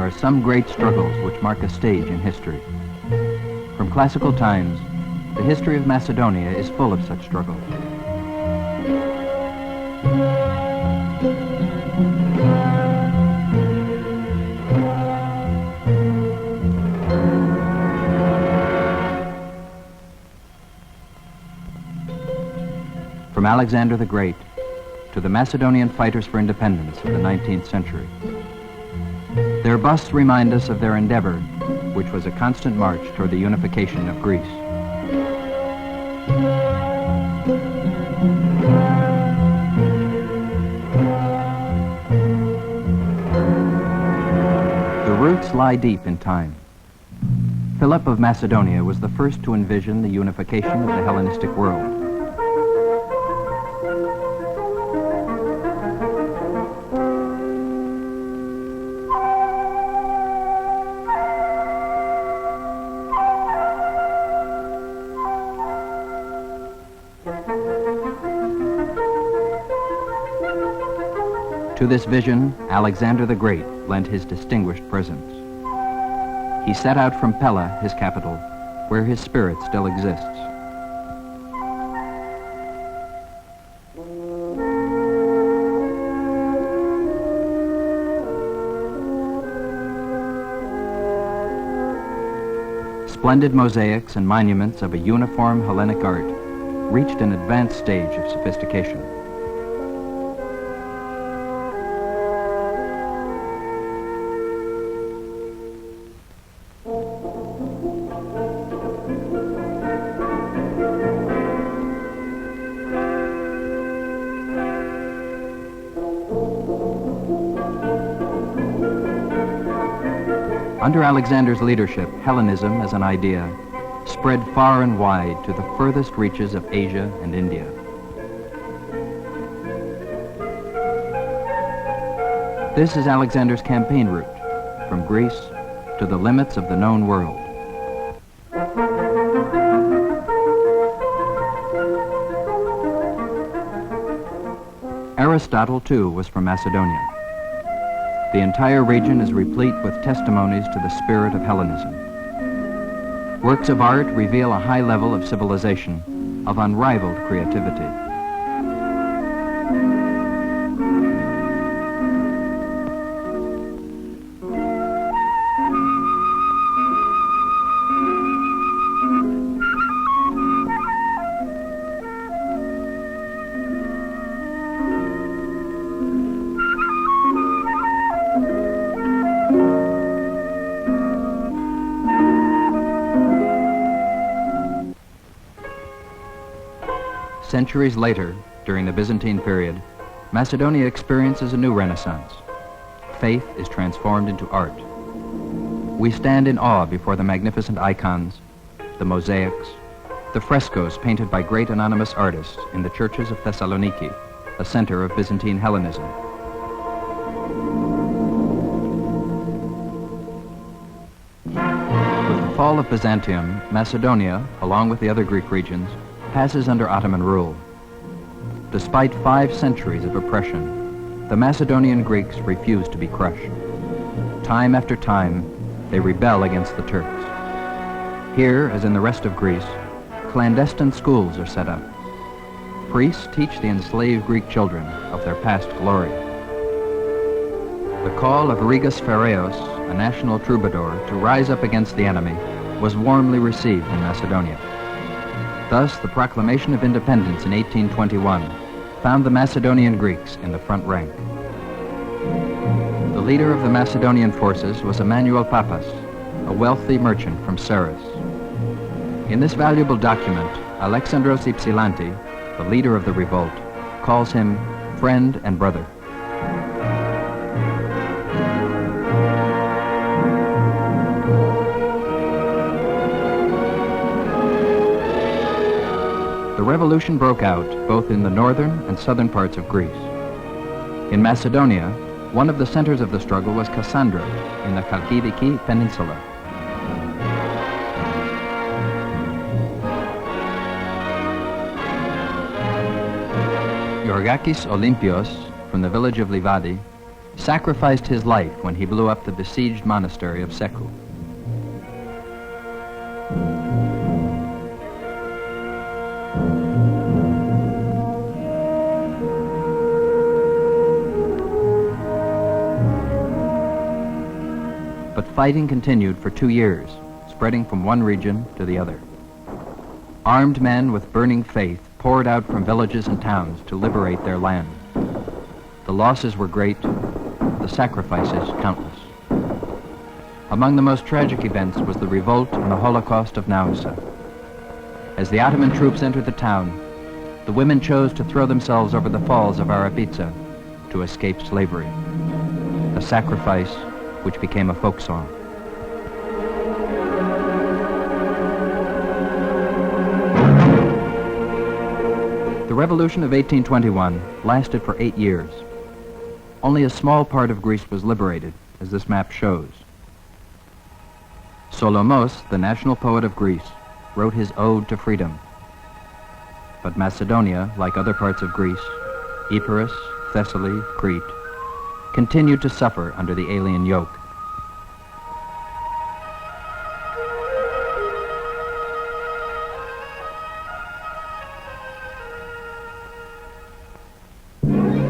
are some great struggles which mark a stage in history. From classical times, the history of Macedonia is full of such struggles. From Alexander the Great to the Macedonian fighters for independence of the 19th century. Their busts remind us of their endeavor, which was a constant march toward the unification of Greece. The roots lie deep in time. Philip of Macedonia was the first to envision the unification of the Hellenistic world. To this vision, Alexander the Great lent his distinguished presence. He set out from Pella, his capital, where his spirit still exists. Splendid mosaics and monuments of a uniform Hellenic art reached an advanced stage of sophistication. Under Alexander's leadership, Hellenism as an idea spread far and wide to the furthest reaches of Asia and India. This is Alexander's campaign route, from Greece to the limits of the known world. Aristotle, too, was from Macedonia. The entire region is replete with testimonies to the spirit of Hellenism. Works of art reveal a high level of civilization, of unrivaled creativity. Centuries later, during the Byzantine period, Macedonia experiences a new renaissance. Faith is transformed into art. We stand in awe before the magnificent icons, the mosaics, the frescoes painted by great anonymous artists in the churches of Thessaloniki, a center of Byzantine Hellenism. With the fall of Byzantium, Macedonia, along with the other Greek regions, passes under Ottoman rule. Despite 5 centuries of oppression, the Macedonian Greeks refuse to be crushed. Time after time, they rebel against the Turks. Here, as in the rest of Greece, clandestine schools are set up. Priests teach the enslaved Greek children of their past glory. The call of Rήγα Feraίου, a national troubadour, to rise up against the enemy was warmly received in Macedonia. Thus, the proclamation of independence in 1821 found the Macedonian Greeks in the front rank. The leader of the Macedonian forces was Emmανουήλ Papa, a wealthy merchant from Saras. In this valuable document, Alέxανδρου Υψηλάντη, the leader of the revolt, calls him friend and brother. The revolution broke out both in the northern and southern parts of Greece. In Macedonia, one of the centers of the struggle was Cassandra in the Chalkidiki Peninsula. Georgakis Olympios, from the village of Livadi, sacrificed his life when he blew up the besieged monastery of Seku. But fighting continued for 2 years, spreading from one region to the other. Armed men with burning faith poured out from villages and towns to liberate their land. The losses were great, the sacrifices countless. Among the most tragic events was the revolt and the Holocaust of Nausa. As the Ottoman troops entered the town, the women chose to throw themselves over the falls of Arapica to escape slavery, a sacrifice which became a folk song. The Revolution of 1821 lasted for 8 years. Only a small part of Greece was liberated, as this map shows. Solomos, the national poet of Greece, wrote his Ode to Freedom. But Macedonia, like other parts of Greece, Epirus, Thessaly, Crete, continued to suffer under the alien yoke.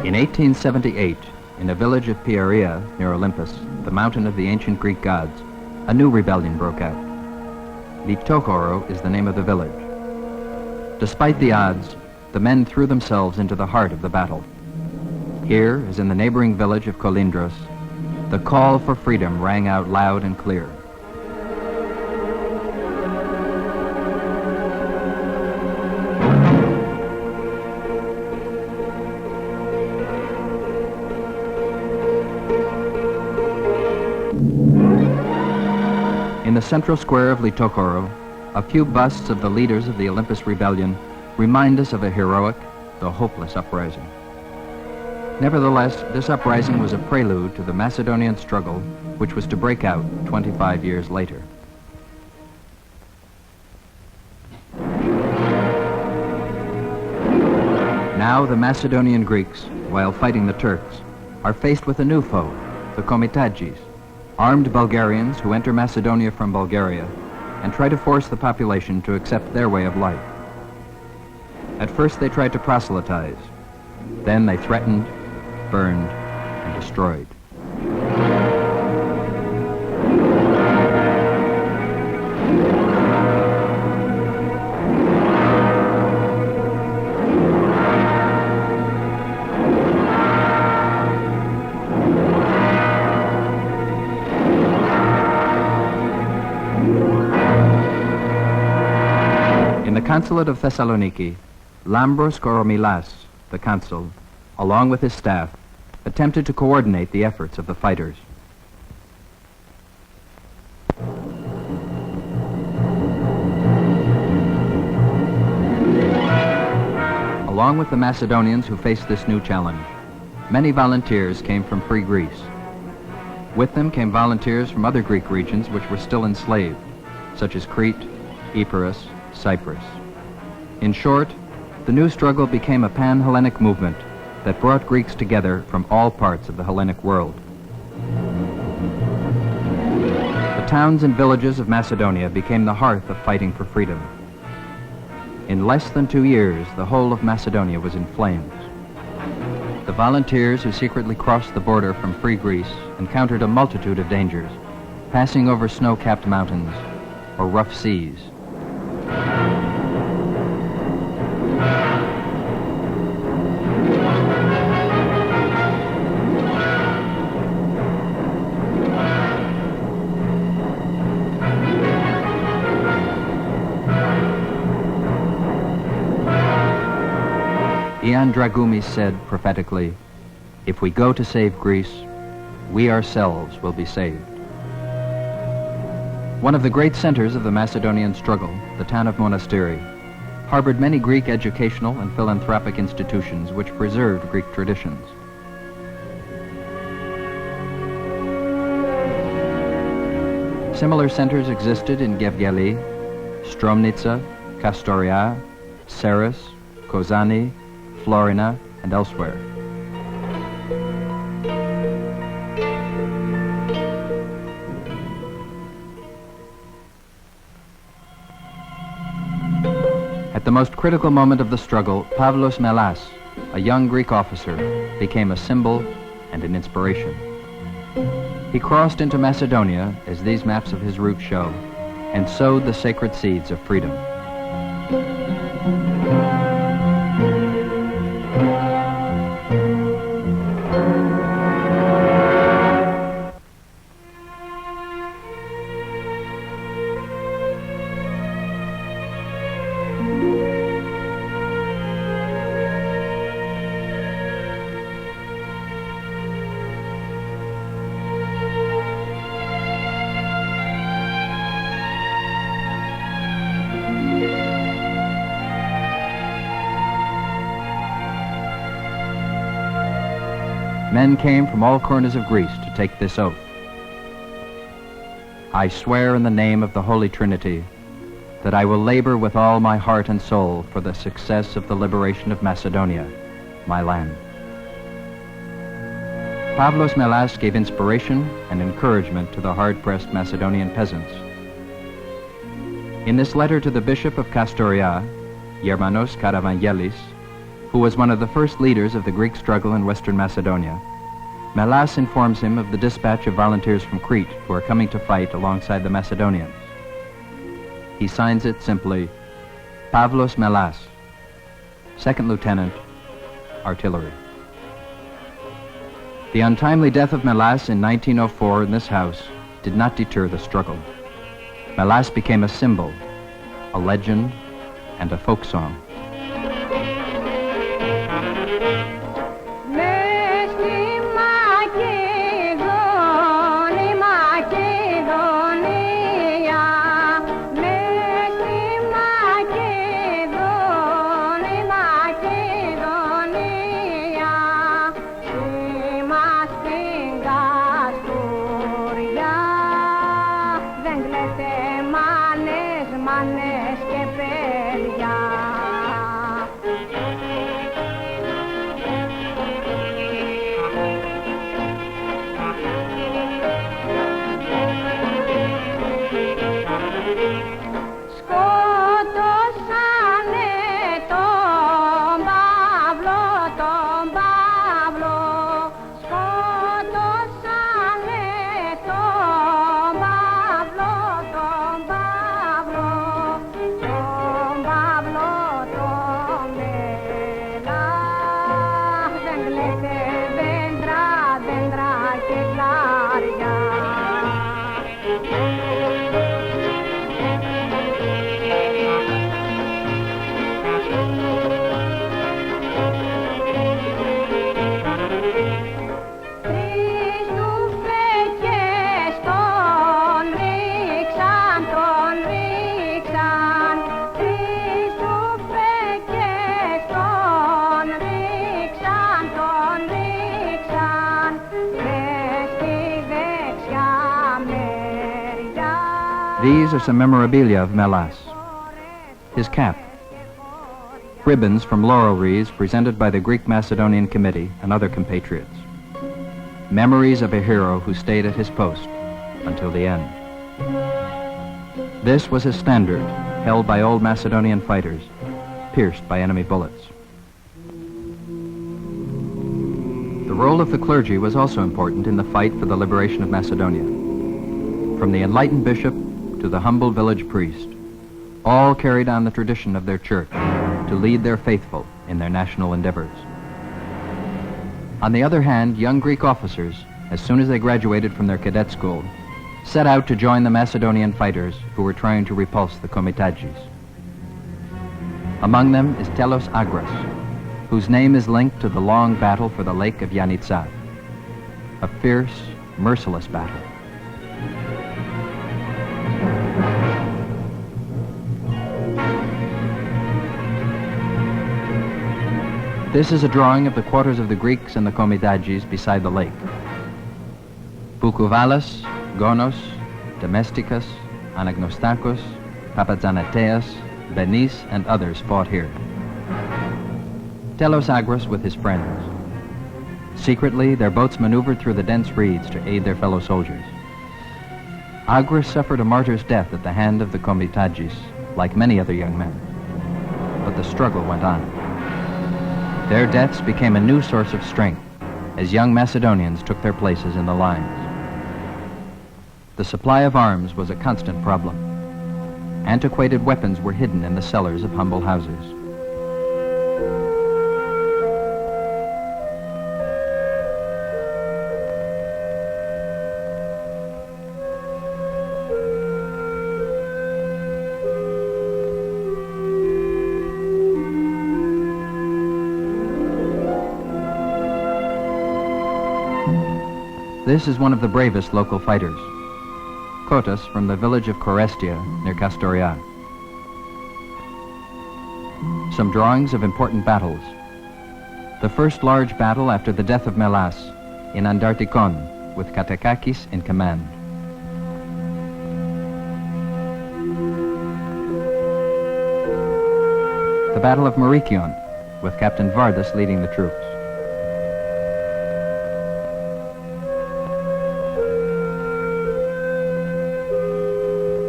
In 1878, in a village of Pieria, near Olympus, the mountain of the ancient Greek gods, a new rebellion broke out. Litochoro is the name of the village. Despite the odds, the men threw themselves into the heart of the battle. Here, as in the neighboring village of Kolindros, the call for freedom rang out loud and clear. In the central square of Litochoro, a few busts of the leaders of the Olympus rebellion remind us of a heroic, though hopeless uprising. Nevertheless, this uprising was a prelude to the Macedonian struggle, which was to break out 25 years later. Now the Macedonian Greeks, while fighting the Turks, are faced with a new foe, the Komitadjis, armed Bulgarians who enter Macedonia from Bulgaria and try to force the population to accept their way of life. At first they tried to proselytize. Then they threatened, burned, and destroyed. Consulate of Thessaloniki, Lάμπρου Κορομηλά, the consul, along with his staff, attempted to coordinate the efforts of the fighters. Along with the Macedonians who faced this new challenge, many volunteers came from free Greece. With them came volunteers from other Greek regions which were still enslaved, such as Crete, Epirus, Cyprus. In short, the new struggle became a pan-Hellenic movement that brought Greeks together from all parts of the Hellenic world. The towns and villages of Macedonia became the hearth of fighting for freedom. In less than 2 years, the whole of Macedonia was in flames. The volunteers who secretly crossed the border from free Greece encountered a multitude of dangers, passing over snow-capped mountains or rough seas. Ioana Dragumi said prophetically, "If we go to save Greece, we ourselves will be saved." One of the great centers of the Macedonian struggle, the town of Monastiri, harbored many Greek educational and philanthropic institutions which preserved Greek traditions. Similar centers existed in Gevgeli, Stromnitsa, Kastoria, Saris, Kozani, Florina, and elsewhere. the most critical moment of the struggle, Pavlos Melas, a young Greek officer, became a symbol and an inspiration. He crossed into Macedonia, as these maps of his route show, and sowed the sacred seeds of freedom. Men came from all corners of Greece to take this oath. I swear in the name of the Holy Trinity that I will labor with all my heart and soul for the success of the liberation of Macedonia, my land. Pavlos Melas gave inspiration and encouragement to the hard-pressed Macedonian peasants. In this letter to the Bishop of Kastoria, Germanos Karavangelis, who was one of the first leaders of the Greek struggle in Western Macedonia, Melas informs him of the dispatch of volunteers from Crete who are coming to fight alongside the Macedonians. He signs it simply, Pavlos Melas, Second Lieutenant, Artillery. The untimely death of Melas in 1904 in this house did not deter the struggle. Melas became a symbol, a legend, and a folk song. These are some memorabilia of Melas. His cap, ribbons from laurel wreaths presented by the Greek Macedonian Committee and other compatriots, memories of a hero who stayed at his post until the end. This was his standard, held by old Macedonian fighters, pierced by enemy bullets. The role of the clergy was also important in the fight for the liberation of Macedonia. From the enlightened bishop to the humble village priest, all carried on the tradition of their church to lead their faithful in their national endeavors. On the other hand, young Greek officers, as soon as they graduated from their cadet school, set out to join the Macedonian fighters who were trying to repulse the Komitadjis. Among them is Tellos Agras, whose name is linked to the long battle for the lake of Yanitsa, a fierce, merciless battle. This is a drawing of the quarters of the Greeks and the Komitadjis beside the lake. Boukouvalas, Gonos, Domesticus, Anagnostakos, Papazanateas, Benis, and others fought here. Tellos Agras with his friends. Secretly, their boats maneuvered through the dense reeds to aid their fellow soldiers. Agras suffered a martyr's death at the hand of the Komitadjis, like many other young men. but the struggle went on. Their deaths became a new source of strength as young Macedonians took their places in the lines. The supply of arms was a constant problem. Antiquated weapons were hidden in the cellars of humble houses. This is one of the bravest local fighters, Kotas from the village of Korestia near Kastoria. Some drawings of important battles. The first large battle after the death of Melas in Andartikon with Katakakis in command. The Battle of Marikion with Captain Vardas leading the troops.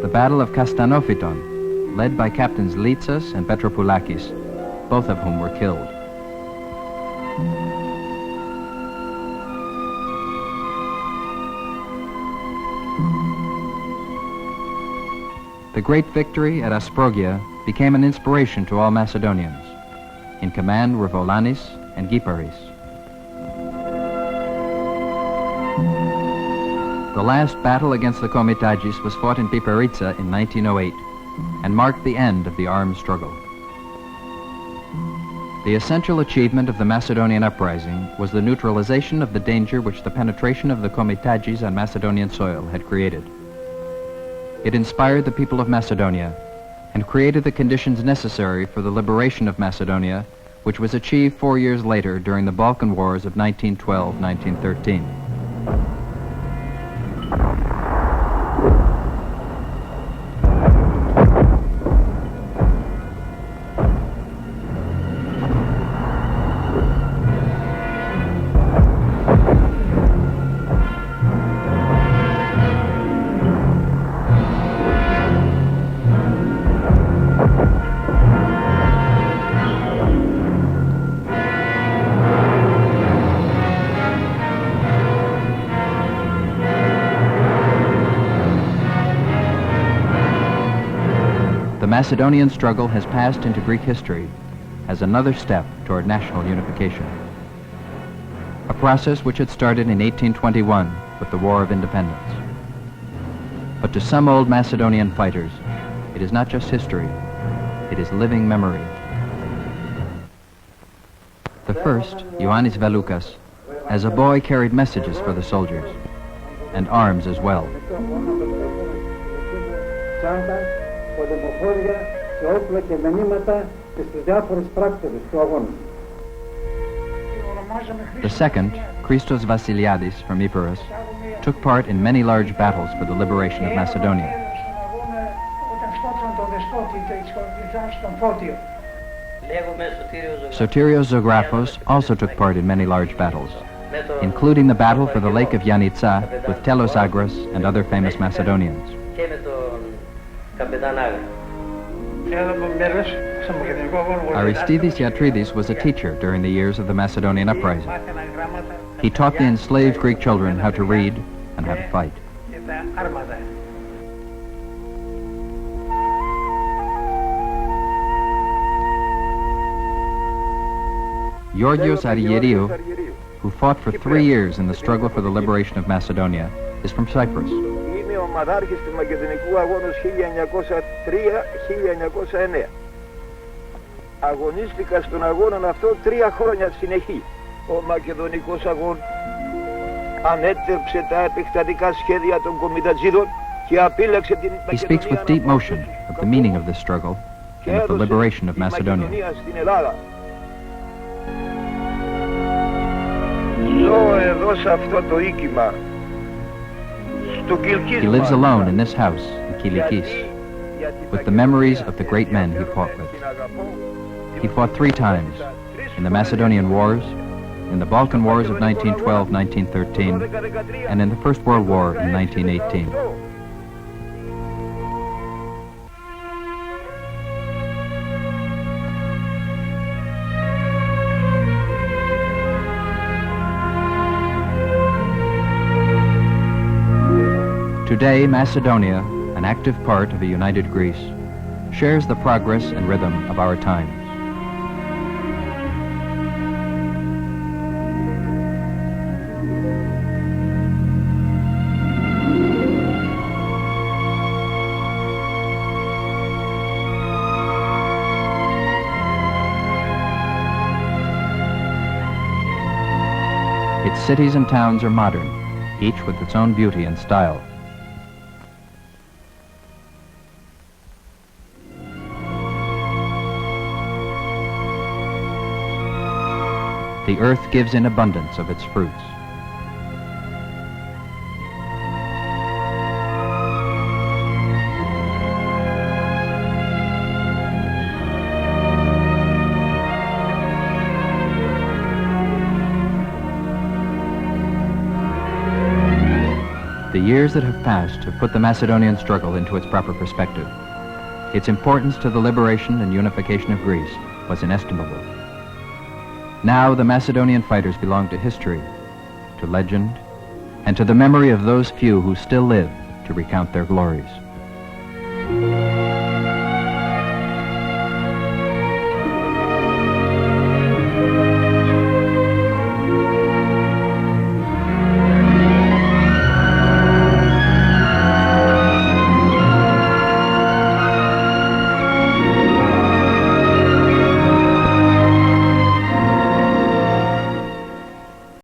The Battle of Kastanophyton, led by Captains Litsas and Petropoulakis, both of whom were killed. The great victory at Asprogia became an inspiration to all Macedonians. In command were Volanis and Giparis. The last battle against the Komitagis was fought in Piperitsa in 1908 and marked the end of the armed struggle. The essential achievement of the Macedonian uprising was the neutralization of the danger which the penetration of the Komitagis on Macedonian soil had created. It inspired the people of Macedonia and created the conditions necessary for the liberation of Macedonia, which was achieved 4 years later during the Balkan Wars of 1912-1913. The Macedonian struggle has passed into Greek history as another step toward national unification. A process which had started in 1821 with the War of Independence. But to some old Macedonian fighters, it is not just history, it is living memory. The first, Ioannis Veloukas, as a boy carried messages for the soldiers, and arms as well. The second, Christos Vasiliadis from Epirus, took part in many large battles for the liberation of Macedonia. Sotirios Zographos also took part in many large battles, including the battle for the lake of Yanitsa with Tellos Agras and other famous Macedonians. Aristidis Yatridis was a teacher during the years of the Macedonian uprising. He taught the enslaved Greek children how to read and how to fight. Georgios Arigeriou, who fought for 3 years in the struggle for the liberation of Macedonia, is from Cyprus. Είναι ο μαδάρχης του Μακεδονικού Αγώνος 1903-1909. Αγωνίστηκα στον αγώνα αυτό 3 χρόνια συνεχή. Ο Μακεδονικός Αγώνας ανέτρεψε τα επεκτατικά σχέδια των κομιτατζίδων και απείλεξε την He speaks with deep motion of the meaning of this struggle and of the liberation of Macedonia. στην Ελλάδα. Ζω εδώ σε αυτό το οίκημα. He lives alone in this house in Kilikis, with the memories of the great men he fought with. He fought 3 times, in the Macedonian Wars, in the Balkan Wars of 1912-1913, and in the First World War in 1918. Today, Macedonia, an active part of a united Greece, shares the progress and rhythm of our times. Its cities and towns are modern, each with its own beauty and style. The earth gives in abundance of its fruits. The years that have passed have put the Macedonian struggle into its proper perspective. Its importance to the liberation and unification of Greece was inestimable. Now the Macedonian fighters belong to history, to legend, and to the memory of those few who still live to recount their glories.